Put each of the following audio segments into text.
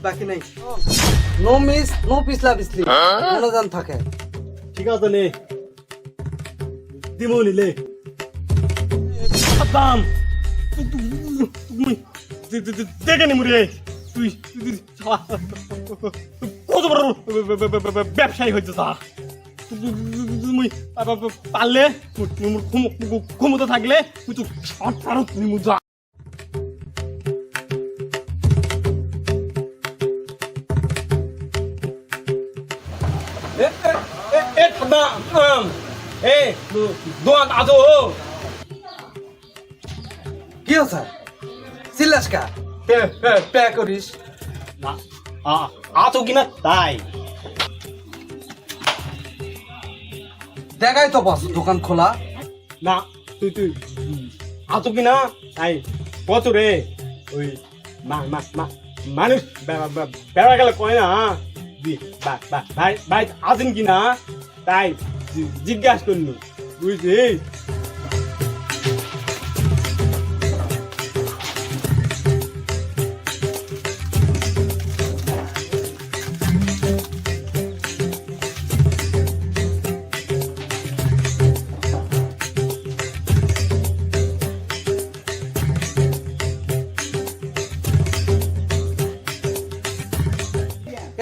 বাকি নাই no miss no পিছলা পিছলি মনোজান থাকে ঠিক আছে নে দিমু নিলে দাম দেখে নি মুরে তুই কত বড় ব্যবসায়ী হয়েছে তা তুমি পারলে ক্ষমতা থাকলে তুই তো শর্ট পারো তুমি মুজা দোয়ান আছো কি হচ্ছে চিল্লাস কা পে করিস আছো কিনা তাই দেখাই তো বস দোকান খোলা না তুই আছো কিনা তাই কত রে ওই মানুষ বেড়া গেলে কয় না ভাই ভাই আছেন কিনা তাই জিজ্ঞাসা করলু বুঝছিস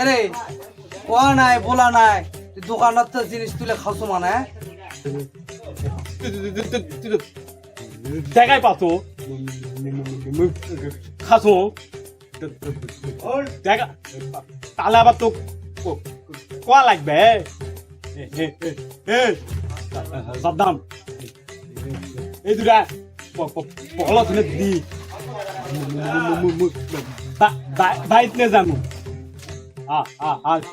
রে কোয়া নাই বলা নাই তুই দোকানত তো জিনিস তুলে খাওছো মানে দেখাই পাতো খাসো দেখা তাহলে আবার তো কোয়া লাগবে সাবধান এই দুটা পলা তুলে দি বাইত নে জানো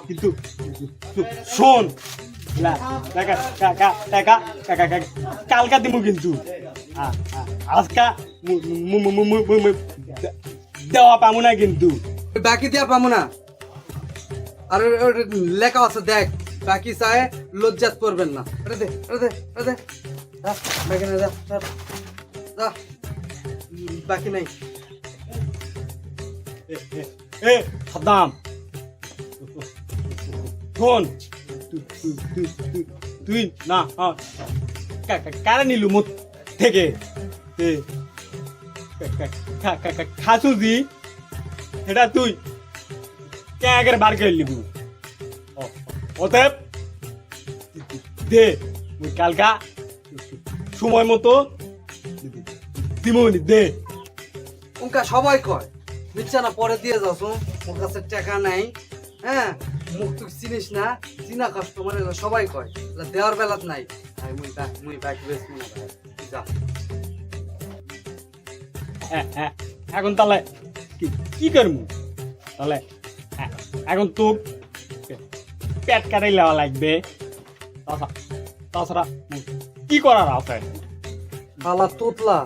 কিন্তু শোন কালকা দিব কিন্তু আজকা দেওয়া পাবো না কিন্তু বাকি দিয়া পাবো না আর লেখা আছে দেখ বাকি চায় লজ্জাত করবেন না বাকি না যা বাকি নাই সাবধান শোন তুই না কারা নিলু মোট থেকে খাসু দি সেটা তুই ক্যাগের বার করে নিবু অতএব দে কালকা সময় মতো দিমনি দে উনকা সবাই কয় বিছানা পরে দিয়ে যাস ওর কাছে টাকা নাই হ্যাঁ মুখ তুই চিনিস না চিনা কাস্টমার সবাই কয় দেওয়ার বেলাত নাই মুই বাকি বেশি না যা এখন তাহলে কি করবো তাহলে এখন তো পেট কাটাই নেওয়া লাগবে তাছাড়া কি করার আছে খালা তোতলা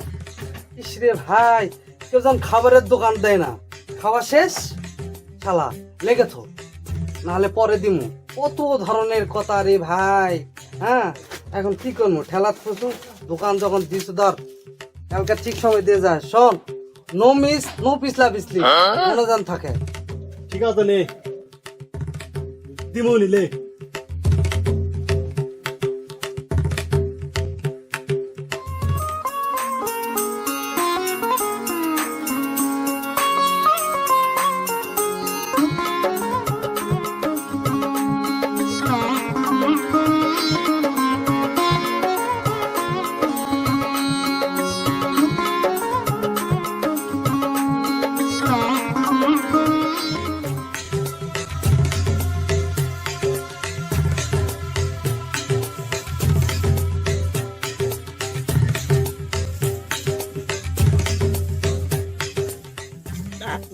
ইসরে ভাই কেউ যেন খাবারের দোকান দেয় না খাওয়া শেষ শালা লেগে থো নাহলে পরে দিমু কত ধরনের কথা রে ভাই হ্যাঁ এখন কি করবো ঠেলাত ফুসু দোকান যখন দিস ধর কালকে ঠিক সময় দিয়ে যায় শোন নো মিস নো পিছলা পিছলি মনোজান থাকে ঠিক আছে নে দিমু নিলে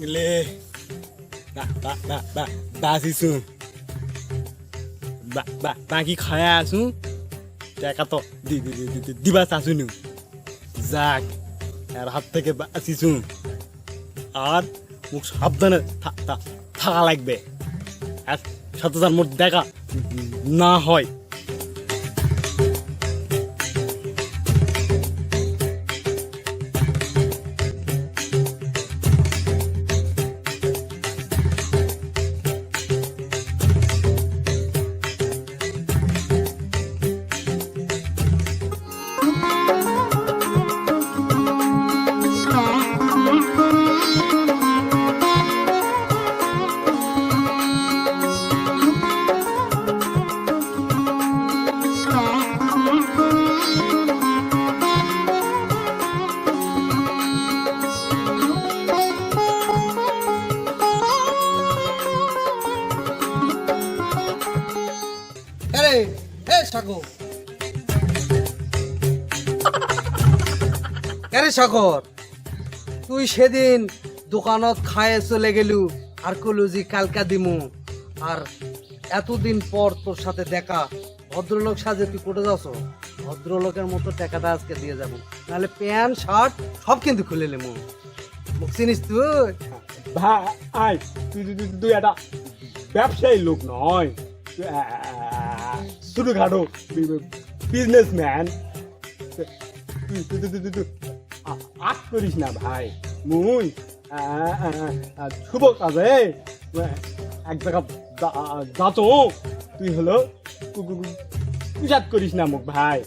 le ba si su ba ki khaya su টাকা তো দিবা চাচুনু যাক আর হাত থেকে বাঁচিছু আর মুখ সাবধানে থাকা লাগবে আর সাথে যার মোট দেখা না হয় আরে সাগর, তুই সেদিন দোকানত খায়ে চলে গেলু আর কলু জি কালকা দিমু, আর এতদিন পর তোর সাথে দেখা, ভদ্রলোক সাজে তুই কোটে যাচ্ছ, ভদ্রলোকের মতো টাকাটা আজকে দিয়ে যাবো, নাহলে প্যান্ট শার্ট সব কিন্তু খুলে নেবো। মুখ চিনিস তুই? ভাই তুই তুই তুই- তুই একটা ব্যবসায়ী লোক নয়, ছোটখাটো বিজনেসম্যান। তুই তুই তুই তুই তুই আট করিস না ভাই। মুই শুভ কাজে এক জায়গা যাতো, তুই হলো পূজাত করিস না মুখ ভাই।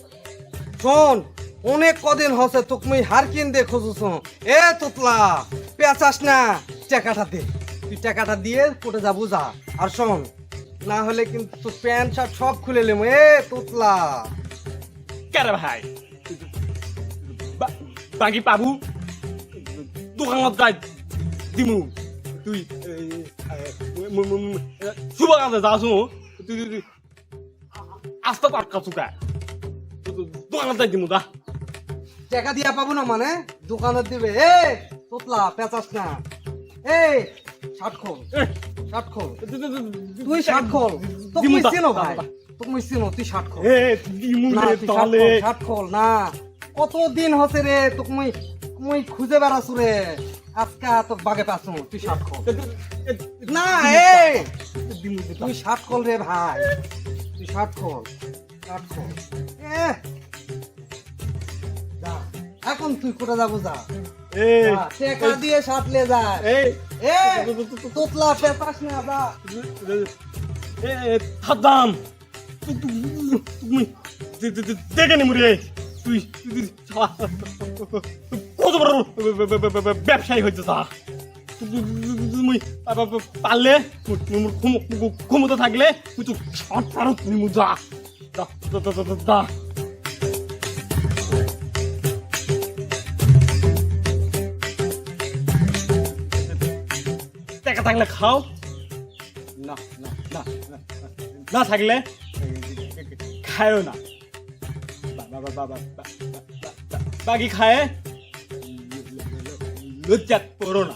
শোন, অনেক কদিন হচ্ছে তোকে মুই হারকিন দিয়ে খুঁজুছ। এ তোতলা, পেঁচাস না, টাকাটা দে। তুই টাকাটা দিয়ে কোটে যাবো যা। আর শোন, না হলে কিন্তু তোর প্যান্ট শার্ট সব খুলে নেবো। এ তোতলা, কেরে ভাই বাকি পাবু দোকানত যাই দিমু, তুই শুভ কাজে যাসু, তুই তুই আস্তে পাটকা চুকা দোকানত যাই দিমু দা। টাকা দিয়া পাবো না মানে দোকানত দিবে। এ তোতলা, পেঁচাস না। এ শার্ট খোল, শার্ট খোল, তুই শার্ট খোল। তোকে মুই চিনো ভাই, তোকে মুই চিনো, তুই শার্ট খোল। দিমু না, রে তুই শার্ট তাহলে খোল, শার্ট খোল না। কতদিন হচ্ছে রে তোকে মুই মুই খুঁজে বেড়াছু রে, আজকে তো বাগে পাচ্ছ। তুই শার্ট খোল না। এ তুই শার্ট খোল রে ভাই, তুই শার্ট খোল, শার্ট খোল। এ যা, এখন তুই কোথায় যাবো যা। যা, টাকা দিয়ে শার্ট লে যা। এ তোতলা, পেপাস না যা। থাদাম দেখে নিমু রে, তুই কত বড় ব্যবসায়ী হয়েছে তা। তুমি পারলে ক্ষমতা থাকলে তুই তো শর্ট ফারত নিমু যা যা। টাকা থাকলে খাও, না না না না না থাকলে খায়ও না। বাকি খায় লজ্জা করো না।